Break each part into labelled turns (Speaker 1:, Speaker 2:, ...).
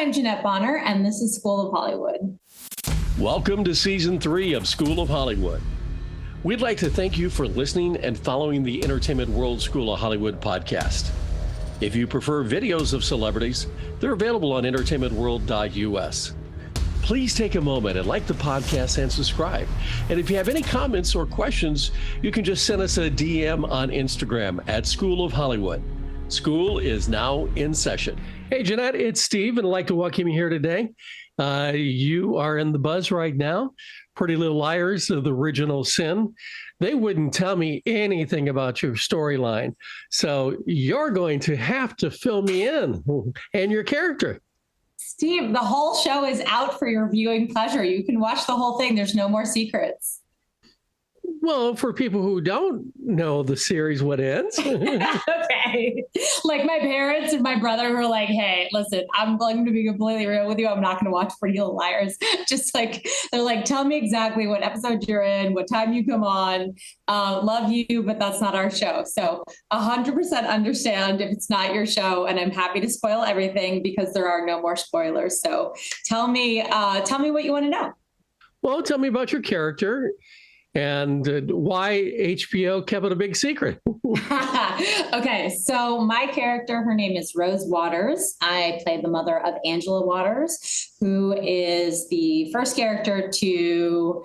Speaker 1: Hi, I'm Jeanette Bonner, and this is School of Hollywood.
Speaker 2: Welcome to Season 3 of School of Hollywood. We'd like to thank you for listening and following the Entertainment World School of Hollywood podcast. If you prefer videos of celebrities, they're available on entertainmentworld.us. Please take a moment and like the podcast and subscribe. And if you have any comments or questions, you can just send us a DM on Instagram at School of Hollywood. School is now in session. Hey, Jeanette, it's Steve, and I'd like to welcome you here today. You are in the buzz right now. Pretty Little Liars of the Original Sin. They wouldn't tell me anything about your storyline. So you're going to have to fill me in and your character.
Speaker 1: Steve, the whole show is out for your viewing pleasure. You can watch the whole thing. There's no more secrets.
Speaker 2: Well, for people who don't know the series, what ends?
Speaker 1: Okay. Like my parents and my brother who are like, hey, listen, I'm going to be completely real with you. I'm not going to watch Pretty Little Liars. Just like, they're like, tell me exactly what episode you're in, what time you come on. Love you, but that's not our show. So 100% understand if it's not your show. And I'm happy to spoil everything because there are no more spoilers. So tell me what you want to know.
Speaker 2: Well, tell me about your character. And why HBO kept it a big secret.
Speaker 1: Okay, so my character, her name is Rose Waters. I played the mother of Angela Waters, who is the first character to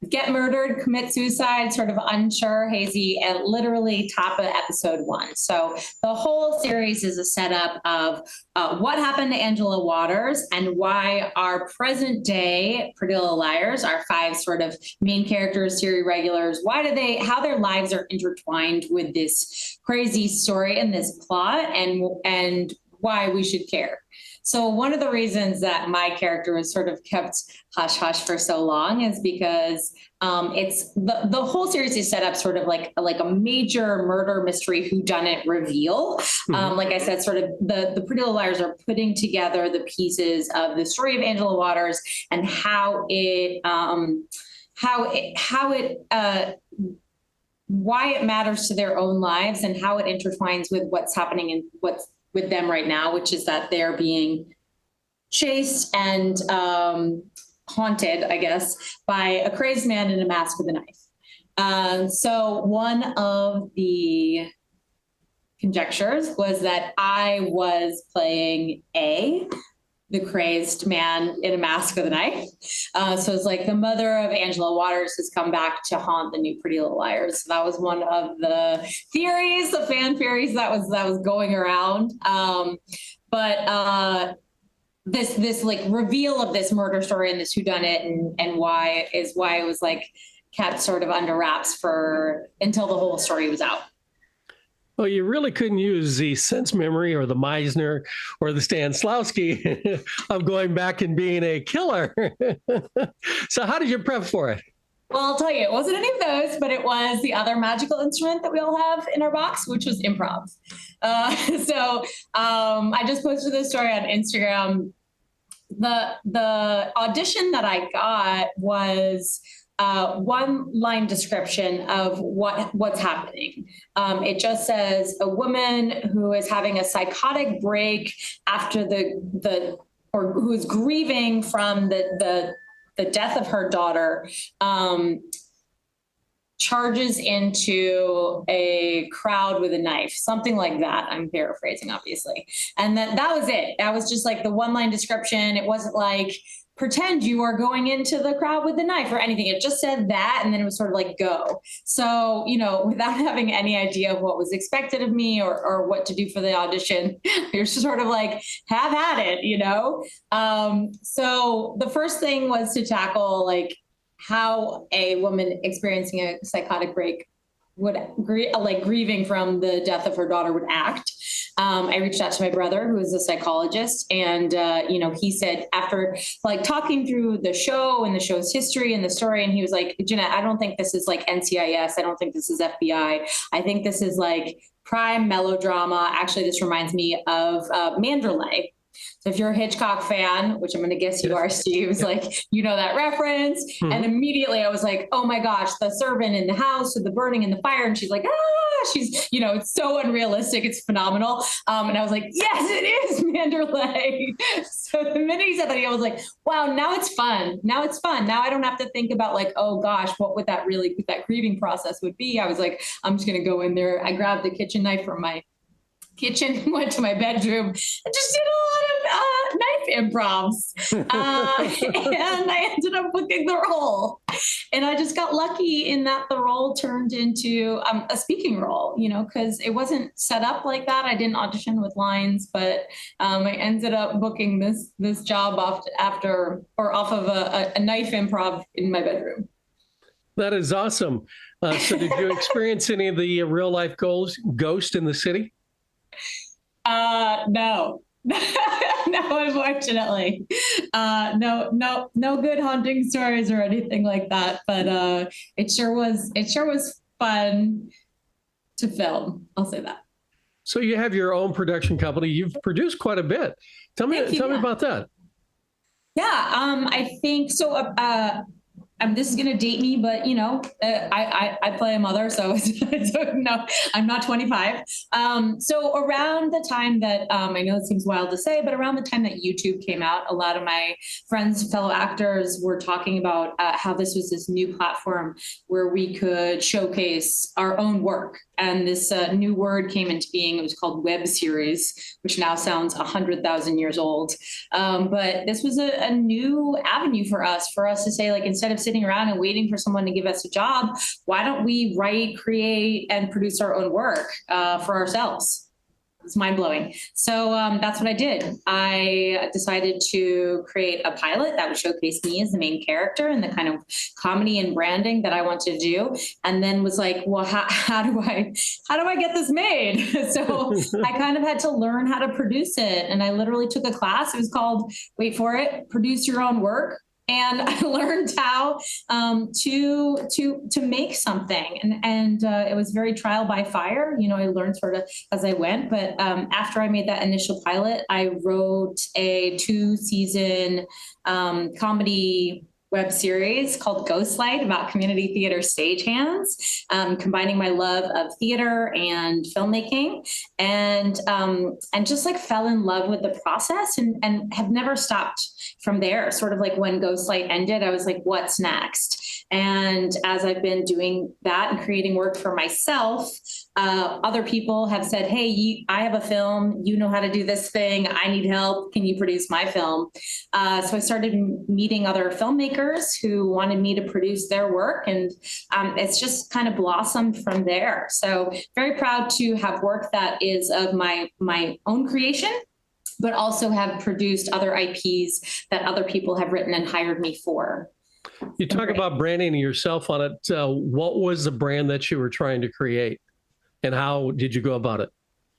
Speaker 1: get murdered, commit suicide, sort of unsure, hazy, and literally top of episode 1. So the whole series is a setup of what happened to Angela Waters and why our present day Pretty Little Liars, our 5 sort of main characters, series regulars, how their lives are intertwined with this crazy story and this plot and why we should care. So one of the reasons that my character was sort of kept hush hush for so long is because it's the whole series is set up sort of like a major murder mystery whodunit reveal. Like I said, sort of the Pretty Little Liars are putting together the pieces of the story of Angela Waters and why it matters to their own lives and how it intertwines with what's happening and what's with them right now, which is that they're being chased and haunted, I guess, by a crazed man in a mask with a knife. So one of the conjectures was that I was playing the crazed man in a mask with a knife. So it's like the mother of Angela Waters has come back to haunt the new Pretty Little Liars. So that was one of the theories, the fan theories that was going around. But this like reveal of this murder story and this whodunit and why it was like kept sort of under wraps until the whole story was out.
Speaker 2: Well, you really couldn't use the sense memory or the Meisner or the Stanislavski of going back and being a killer. So how did you prep for it?
Speaker 1: Well, I'll tell you, it wasn't any of those, but it was the other magical instrument that we all have in our box, which was improv. So I just posted this story on Instagram. The audition that I got was one-line description of what's happening. It just says a woman who is having a psychotic break after or who's grieving from the death of her daughter, charges into a crowd with a knife, something like that. I'm paraphrasing, obviously. And that was it. That was just like the one-line description. It wasn't like, pretend you are going into the crowd with the knife or anything. It just said that, and then it was sort of like, go. So, without having any idea of what was expected of me or what to do for the audition, you're just sort of like, have at it, So the first thing was to tackle like how a woman experiencing a psychotic break would grieving from the death of her daughter would act. I reached out to my brother, who is a psychologist, and he said, after like talking through the show and the show's history and the story, and he was like, Jeanette, I don't think this is like NCIS. I don't think this is FBI. I think this is like prime melodrama. Actually, this reminds me of Mandalay. So if you're a Hitchcock fan, which I'm going to guess you are, Steve, it's like, you know that reference. And immediately I was like, oh my gosh, the servant in the house with the burning and the fire. And she's like, she's, it's so unrealistic. It's phenomenal. And I was like, yes, it is Manderley. So the minute he said that, I was like, wow, now it's fun. Now it's fun. Now I don't have to think about like, oh gosh, what would that grieving process would be? I was like, I'm just going to go in there. I grabbed the kitchen knife from my kitchen, went to my bedroom, and just did a lot of knife improvs. And I ended up booking the role. And I just got lucky in that the role turned into a speaking role, because it wasn't set up like that. I didn't audition with lines, but I ended up booking this job off of a knife improv in my bedroom.
Speaker 2: That is awesome. So did you experience any of the real life ghost in the city?
Speaker 1: No, no, unfortunately, no good haunting stories or anything like that. But it sure was fun to film. I'll say that.
Speaker 2: So you have your own production company. You've produced quite a bit. Tell me about that.
Speaker 1: Yeah, I think so. This is going to date me, but I play a mother, so no, I'm not 25. So around the time that I know it seems wild to say, but around the time that YouTube came out, a lot of my friends, fellow actors, were talking about how this was this new platform where we could showcase our own work. And this new word came into being. It was called web series, which now sounds 100,000 years old. But this was a new avenue for us to say, like, instead of sitting around and waiting for someone to give us a job, why don't we write, create, and produce our own work for ourselves? It's mind-blowing. So that's what I did. I decided to create a pilot that would showcase me as the main character and the kind of comedy and branding that I wanted to do. And then was like, well, how do I get this made? So I kind of had to learn how to produce it. And I literally took a class. It was called, wait for it, Produce Your Own Work. And I learned how to make something, and it was very trial by fire. I learned sort of as I went. But after I made that initial pilot, I wrote a 2-season comedy web series called Ghostlight about community theater stagehands, combining my love of theater and filmmaking, and just like fell in love with the process and have never stopped from there. Sort of like when Ghostlight ended, I was like, what's next? And as I've been doing that and creating work for myself, other people have said, hey, I have a film, you know how to do this thing, I need help, can you produce my film? So I started meeting other filmmakers who wanted me to produce their work, and it's just kind of blossomed from there. So very proud to have work that is of my own creation, but also have produced other IPs that other people have written and hired me for.
Speaker 2: You talk about branding yourself on it. What was the brand that you were trying to create, and how did you go about it?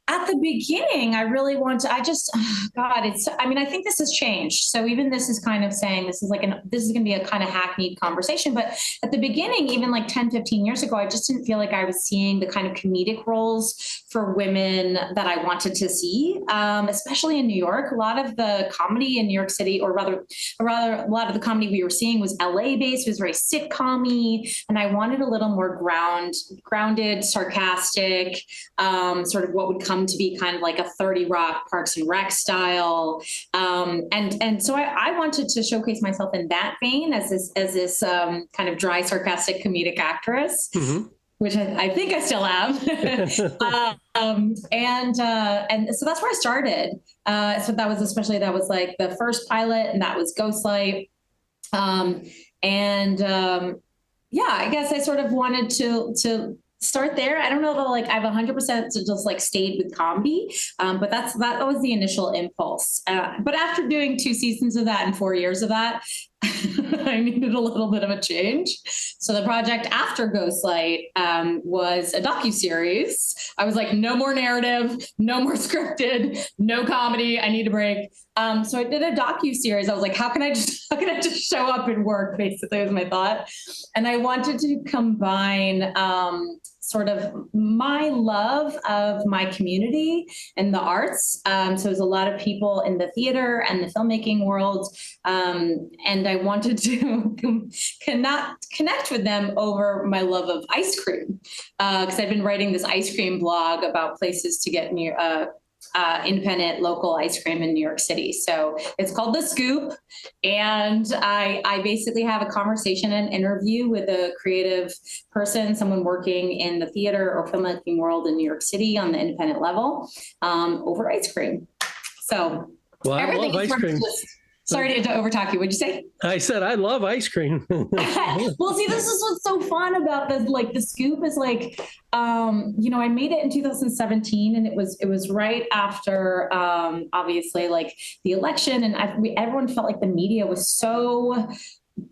Speaker 1: At the beginning, I really want to, I think this has changed. So even this is kind of saying this is going to be a kind of hackneyed conversation. But at the beginning, even like 10, 15 years ago, I just didn't feel like I was seeing the kind of comedic roles for women that I wanted to see, especially in New York. A lot of the comedy in New York City, or rather, a lot of the comedy we were seeing was LA based, was very sitcom-y. And I wanted a little more grounded, sarcastic, sort of what would come to be kind of like a 30 Rock, Parks and Rec style. And so I wanted to showcase myself in that vein as this kind of dry, sarcastic comedic actress. Mm-hmm. Which I think I still am. And so that's where I started. So that was like the first pilot, and that was Ghostlight. I guess I sort of wanted to start there. I don't know that like I've 100% just like stayed with comedy, but that was the initial impulse. But after doing 2 seasons of that and 4 years of that, I needed a little bit of a change. So the project after Ghostlight was a docuseries. I was like, no more narrative, no more scripted, no comedy. I need a break. So I did a docuseries. I was like, how can I just show up and work? Basically, was my thought. And I wanted to combine sort of my love of my community and the arts. So there's a lot of people in the theater and the filmmaking world. And I wanted to connect with them over my love of ice cream. Because I've been writing this ice cream blog about places to get near independent local ice cream in New York City. So it's called The Scoop. And I basically have a conversation and interview with a creative person, someone working in the theater or filmmaking world in New York City on the independent level, over ice cream. So
Speaker 2: well, I love ice cream.
Speaker 1: Sorry to overtalk you. What'd you say?
Speaker 2: I said, I love ice cream.
Speaker 1: Well, see, this is what's so fun about the Scoop is like, I made it in 2017 and it was right after, obviously like the election, and everyone felt like the media was so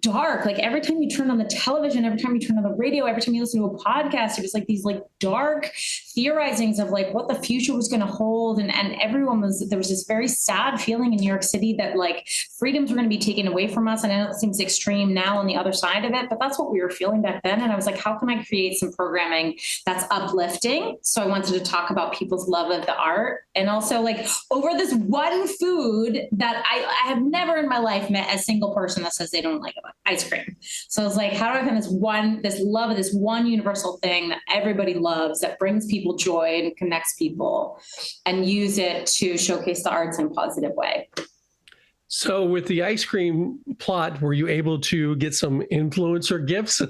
Speaker 1: dark. Like every time you turn on the television, every time you turn on the radio, every time you listen to a podcast, it was like these like dark theorizings of like what the future was going to hold. And there was this very sad feeling in New York City that like freedoms were going to be taken away from us. And I know it seems extreme now on the other side of it, but that's what we were feeling back then. And I was like, how can I create some programming that's uplifting? So I wanted to talk about people's love of the art, and also like over this one food that I have never in my life met a single person that says they don't like ice cream. So I was like, how do I find this love of this one universal thing that everybody loves, that brings people joy and connects people, and use it to showcase the arts in a positive way?
Speaker 2: So with the ice cream plot, were you able to get some influencer gifts?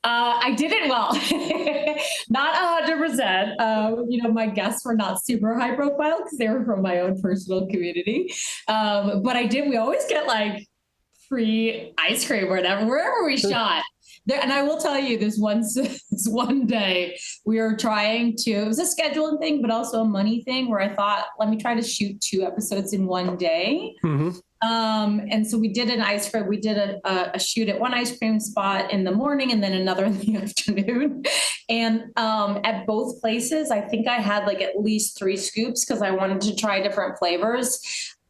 Speaker 1: I did it well, not 100%. My guests were not super high profile because they were from my own personal community. But I did. We always get like free ice cream or wherever we shot. And I will tell you, this one day we were trying to, it was a scheduling thing, but also a money thing, where I thought, let me try to shoot 2 episodes in one day. Mm-hmm. And so we did an ice cream. We did a shoot at one ice cream spot in the morning and then another in the afternoon. And at both places, I think I had like at least 3 scoops because I wanted to try different flavors.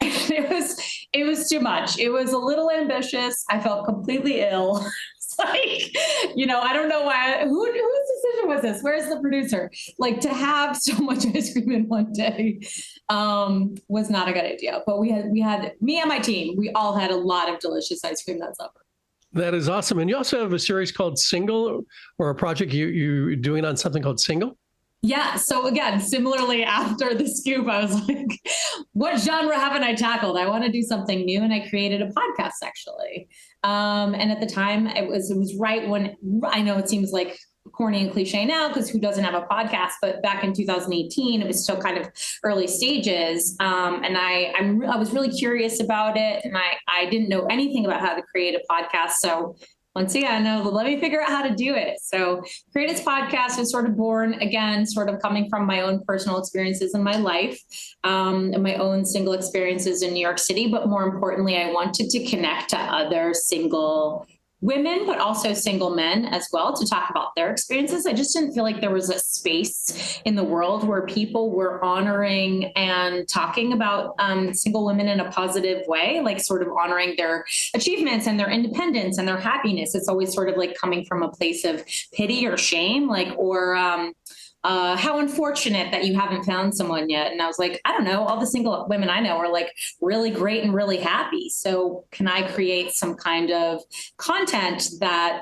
Speaker 1: It was too much. It was a little ambitious. I felt completely ill. It's like, I don't know why. Whose decision was this? Where's the producer? Like, to have so much ice cream in one day was not a good idea. But we had me and my team. We all had a lot of delicious ice cream that summer.
Speaker 2: That is awesome. And you also have a series called Single, or a project you're doing on something called Single.
Speaker 1: Yeah. So again, similarly, after The Scoop, I was like, what genre haven't I tackled? I want to do something new. And I created a podcast, actually. And at the time, it was right when, I know it seems like corny and cliche now, because who doesn't have a podcast? But back in 2018, it was still kind of early stages. And I was really curious about it. And I didn't know anything about how to create a podcast. So once again, let me figure out how to do it. So Create This Podcast was sort of born, again, sort of coming from my own personal experiences in my life, and my own single experiences in New York City. But more importantly, I wanted to connect to other single women, but also single men as well, to talk about their experiences. I just didn't feel like there was a space in the world where people were honoring and talking about single women in a positive way, like sort of honoring their achievements and their independence and their happiness. It's always sort of like coming from a place of pity or shame, or how unfortunate that you haven't found someone yet. And I was like, I don't know, all the single women I know are like really great and really happy. So can I create some kind of content that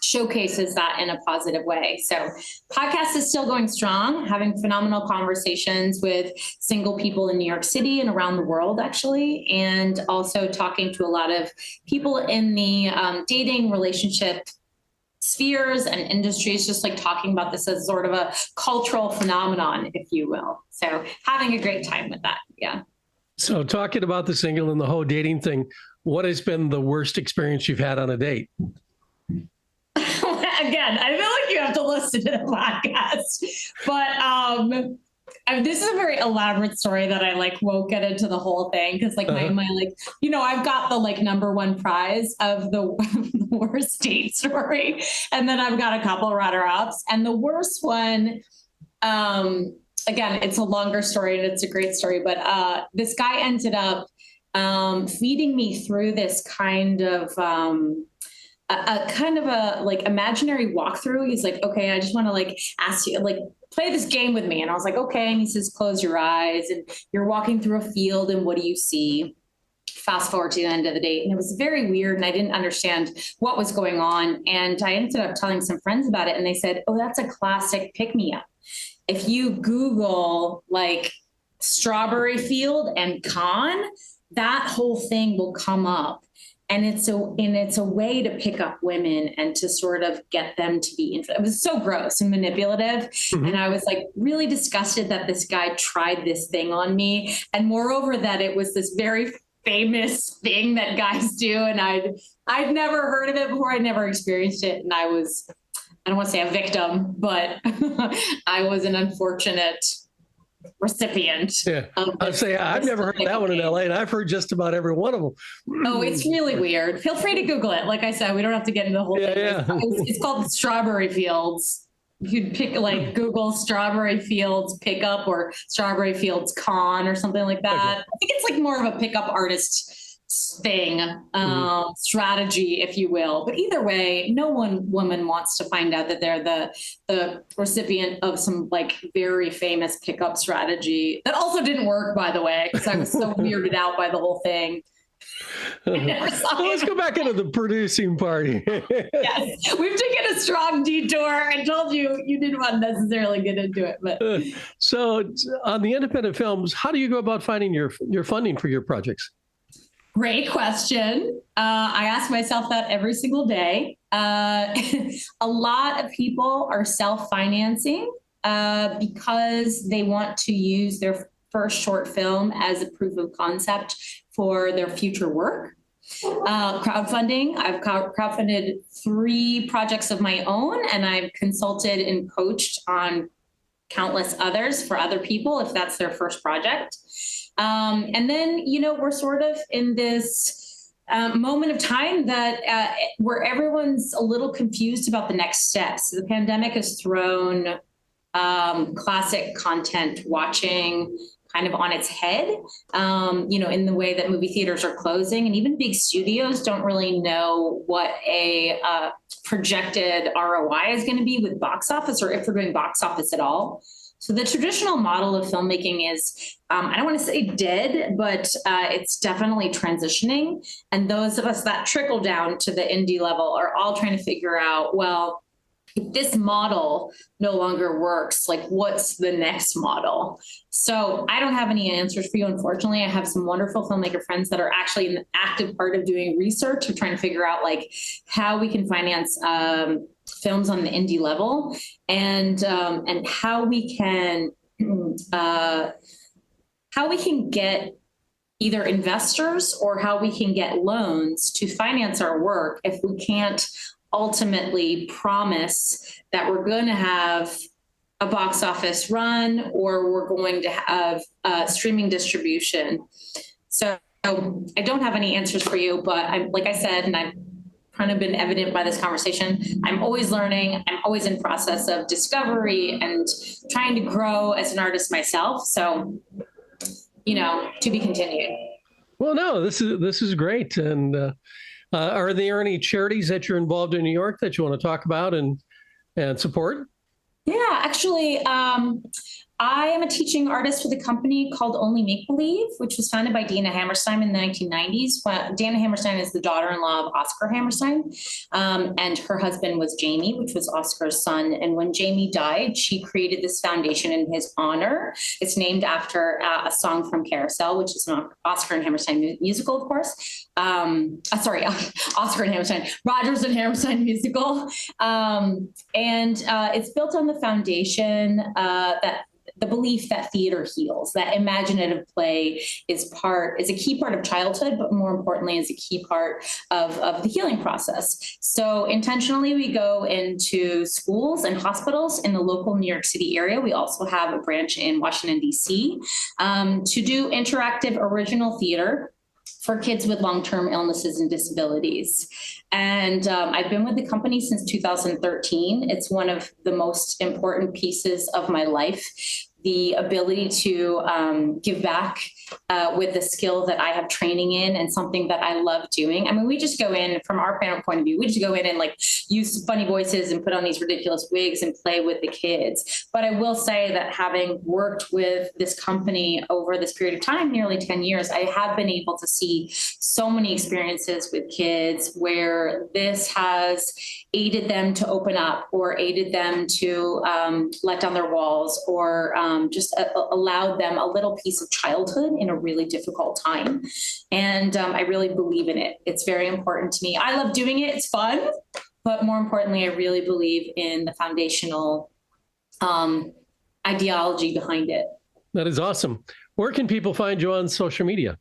Speaker 1: showcases that in a positive way? So podcast is still going strong, having phenomenal conversations with single people in New York City and around the world, actually, and also talking to a lot of people in the dating relationship spheres and industries, just like talking about this as sort of a cultural phenomenon, if you will. So having a great time with that. Yeah.
Speaker 2: So talking about the single and the whole dating thing, what has been the worst experience you've had on a date?
Speaker 1: Again, I feel like you have to listen to the podcast, but this is a very elaborate story that I won't get into the whole thing, because I've got the #1 prize of the worst date story, and then I've got a couple runner-ups, and the worst one, again, it's a longer story and it's a great story, but this guy ended up feeding me through this kind of a kind of a like imaginary walkthrough. He's like, okay, I just want to like ask you, like, play this game with me. And I was like, okay. And he says, close your eyes, and you're walking through a field, and what do you see? Fast forward to the end of the day. And it was very weird, and I didn't understand what was going on. And I ended up telling some friends about it, and they said, oh, that's a classic pick-me-up. If you Google like strawberry field and con, that whole thing will come up. And it's a way to pick up women and to sort of get them to be interested. It was so gross and manipulative. Mm-hmm. And I was like really disgusted that this guy tried this thing on me. And moreover, that it was this very famous thing that guys do. And I'd never heard of it before. I'd never experienced it. And I don't want to say a victim, but I was an unfortunate recipient.
Speaker 2: Yeah, I'd say I've never heard that one in LA, and I've heard just about every one of them.
Speaker 1: Oh, it's really weird. Feel free to Google it. Like I said, we don't have to get into the whole thing. Yeah. It's called Strawberry Fields. You'd pick like Google Strawberry Fields pickup or Strawberry Fields con or something like that. Okay. I think it's like more of a pickup artist thing, strategy, if you will. But either way, no one woman wants to find out that they're the recipient of some like very famous pickup strategy that also didn't work, by the way, because I was so weirded out by the whole thing.
Speaker 2: Well, let's go back into the producing party.
Speaker 1: Yes, we've taken a strong detour. I told you didn't want to necessarily get into it, but
Speaker 2: so on the independent films, how do you go about finding your funding for your projects?
Speaker 1: Great question. I ask myself that every single day. A lot of people are self-financing because they want to use their first short film as a proof of concept for their future work. Crowdfunding. I've crowdfunded 3 projects of my own, and I've consulted and coached on countless others for other people if that's their first project. And then, we're sort of in this moment of time that where everyone's a little confused about the next steps. The pandemic has thrown classic content watching kind of on its head, in the way that movie theaters are closing, and even big studios don't really know what a projected ROI is going to be with box office, or if we're doing box office at all. So the traditional model of filmmaking is, I don't want to say dead, but it's definitely transitioning. And those of us that trickle down to the indie level are all trying to figure out, well, if this model no longer works, like what's the next model? So I don't have any answers for you, unfortunately. I have some wonderful filmmaker friends that are actually in the active part of doing research of trying to figure out like how we can finance films on the indie level, and how we can get either investors or how we can get loans to finance our work if we can't ultimately promise that we're going to have a box office run or we're going to have streaming distribution. So I don't have any answers for you, but I'm, like I said, and I've kind of been evident by this conversation, I'm always learning. I'm always in process of discovery and trying to grow as an artist myself. So, to be continued.
Speaker 2: Well, no, this is great. And are there any charities that you're involved in New York that you want to talk about and support?
Speaker 1: Yeah, actually, I am a teaching artist with a company called Only Make Believe, which was founded by Dana Hammerstein in the 1990s. Dana Hammerstein is the daughter-in-law of Oscar Hammerstein, and her husband was Jamie, which was Oscar's son. And when Jamie died, she created this foundation in his honor. It's named after a song from Carousel, which is an Oscar and Hammerstein musical, of course. Oscar and Hammerstein, Rodgers and Hammerstein musical. And it's built on the foundation that the belief that theater heals, that imaginative play is a key part of childhood, but more importantly, is a key part of the healing process. So intentionally, we go into schools and hospitals in the local New York City area. We also have a branch in Washington, D.C., to do interactive original theater for kids with long-term illnesses and disabilities. And I've been with the company since 2013. It's one of the most important pieces of my life, the ability to give back with the skill that I have training in and something that I love doing. I mean, we just go in from our parent point of view, we just go in and like use funny voices and put on these ridiculous wigs and play with the kids. But I will say that having worked with this company over this period of time, nearly 10 years, I have been able to see so many experiences with kids where this has aided them to open up or aided them to let down their walls or just allowed them a little piece of childhood in a really difficult time. And I really believe in it. It's very important to me. I love doing it. It's fun. But more importantly, I really believe in the foundational ideology behind it.
Speaker 2: That is awesome. Where can people find you on social media?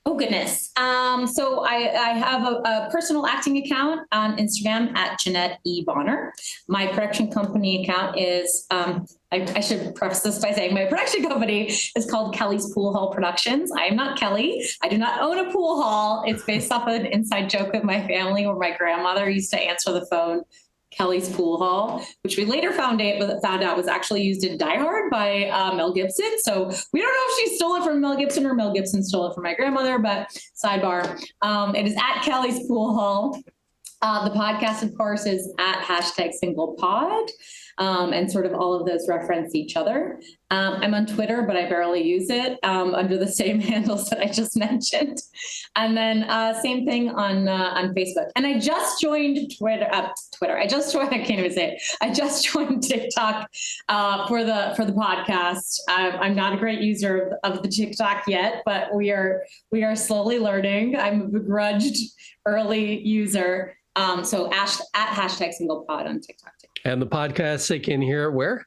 Speaker 1: Oh, goodness. So I have a personal acting account on Instagram at Jeanette E. Bonner. My production company account is, I should preface this by saying my production company is called Kelly's Pool Hall Productions. I am not Kelly. I do not own a pool hall. It's based off of an inside joke of my family where my grandmother used to answer the phone, Kelly's Pool Hall, which we later found out was actually used in Die Hard by Mel Gibson. So we don't know if she stole it from Mel Gibson or Mel Gibson stole it from my grandmother, but sidebar, it is at Kelly's Pool Hall. The podcast, of course, is at #SinglePod. And sort of all of those reference each other. I'm on Twitter, but I barely use it under the same handles that I just mentioned. And then same thing on Facebook. And I just joined Twitter. I can't even say it. I just joined TikTok for the podcast. I'm not a great user of the TikTok yet, but we are slowly learning. I'm a begrudged early user. So at #SinglePod on TikTok too.
Speaker 2: And the podcast, they can hear it where?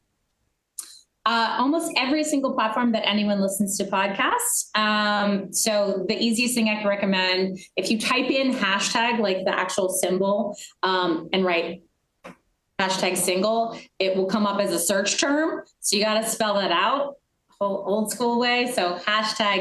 Speaker 1: Almost every single platform that anyone listens to podcasts. So the easiest thing I can recommend, if you type in hashtag, like the actual symbol, and write #single, it will come up as a search term. So you got to spell that out old school way. So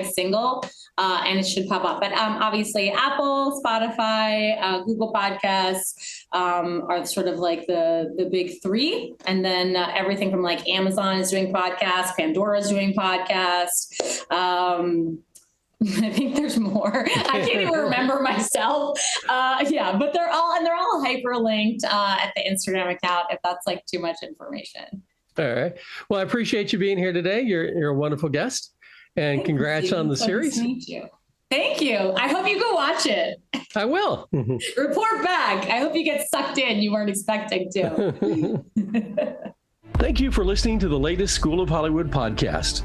Speaker 1: #single. And it should pop up. But obviously Apple, Spotify, Google Podcasts are sort of like the big three. And then everything from like Amazon is doing podcasts, Pandora is doing podcasts. I think there's more. I can't even remember myself. Yeah, but they're all hyperlinked at the Instagram account if that's like too much information.
Speaker 2: All right. Well, I appreciate you being here today. You're a wonderful guest. And congrats on the series.
Speaker 1: Thank you. Thank you. I hope you go watch it.
Speaker 2: I will.
Speaker 1: Report back. I hope you get sucked in. You weren't expecting to.
Speaker 2: Thank you for listening to the latest School of Hollywood podcast.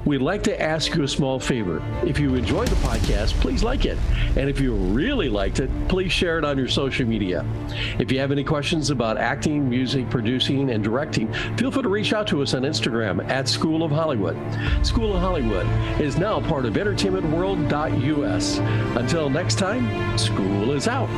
Speaker 2: We'd like to ask you a small favor. If you enjoyed the podcast, please like it. And if you really liked it, please share it on your social media. If you have any questions about acting, music, producing, and directing, feel free to reach out to us on Instagram at School of Hollywood. School of Hollywood is now part of entertainmentworld.us. Until next time, school is out.